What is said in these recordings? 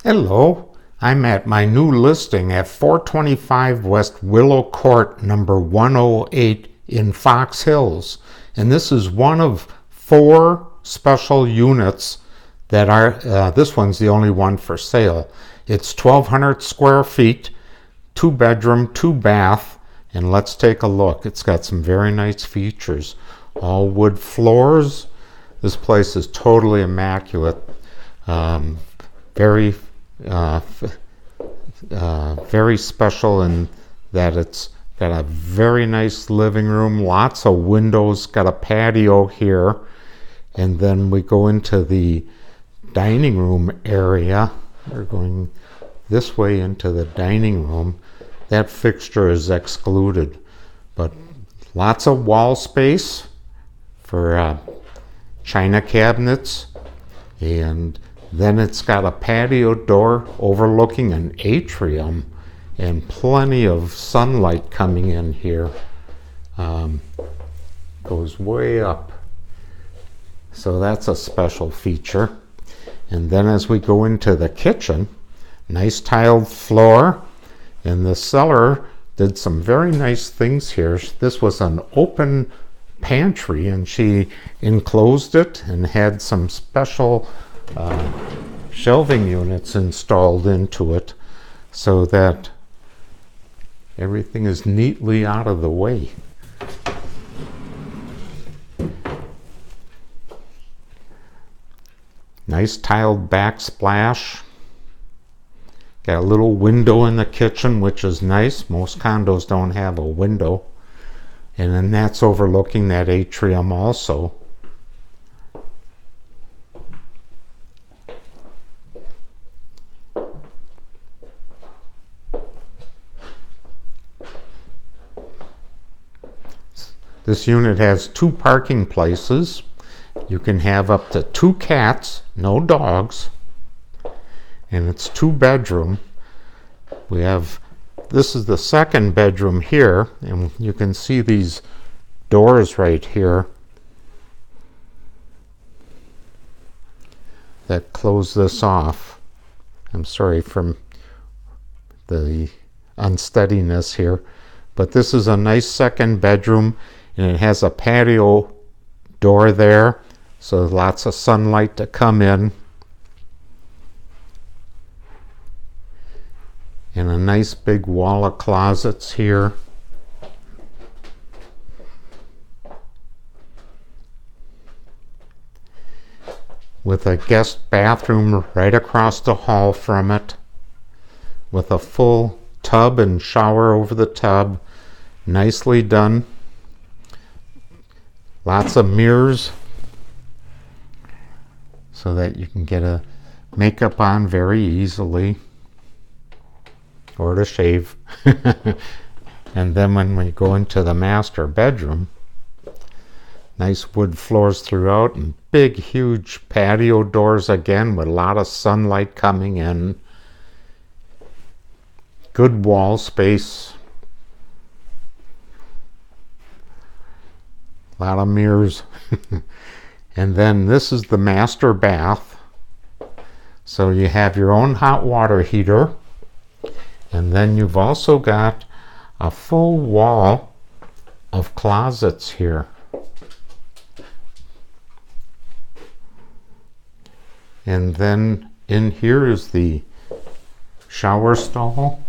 Hello, I'm at my new listing at 425 West Willow Court, number 108 in Fox Hills. And this is one of 4 special units that are, this one's the only one for sale. It's 1,200 square feet, 2 bedroom, 2 bath, and let's take a look. It's got some very nice features. All wood floors. This place is totally immaculate. Very special in that it's got a very nice living room, lots of windows, got a patio here, and then we go into the dining room area. We're going this way into the dining room. That fixture is excluded, but lots of wall space for china cabinets, and then it's got a patio door overlooking an atrium and plenty of sunlight coming in here. Goes way up. So that's a special feature. And then as we go into the kitchen, nice tiled floor, and the seller did some very nice things here. This was an open pantry, and she enclosed it and had some special shelving units installed into it so that everything is neatly out of the way. Nice tiled backsplash. Got a little window in the kitchen, which is nice. Most condos don't have a window. And then that's overlooking that atrium also. This unit has 2 parking places. You can have up to 2 cats, no dogs, and it's 2 bedroom. We have, this is the 2nd bedroom here, and you can see these doors right here that close this off. I'm sorry for the unsteadiness here, but this is a nice 2nd bedroom. And it has a patio door there, so lots of sunlight to come in. And a nice big wall of closets here. With a guest bathroom right across the hall from it. With a full tub and shower over the tub. Nicely done. Lots of mirrors so that you can get a makeup on very easily, or to shave. And then when we go into the master bedroom, nice wood floors throughout and big huge patio doors again with a lot of sunlight coming in. Good wall space. A lot of mirrors. And then this is the master bath. So you have your own hot water heater. And then you've also got a full wall of closets here. And then in here is the shower stall.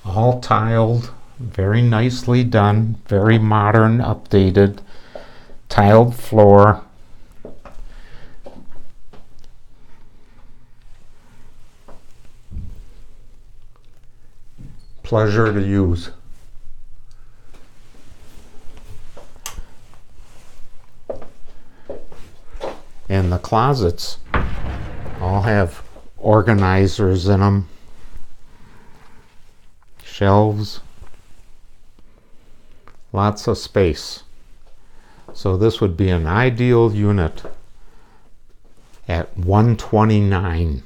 All tiled, very nicely done, very modern, updated, tiled floor. Pleasure to use. And the closets all have organizers in them. Shelves, lots of space. So this would be an ideal unit at $129.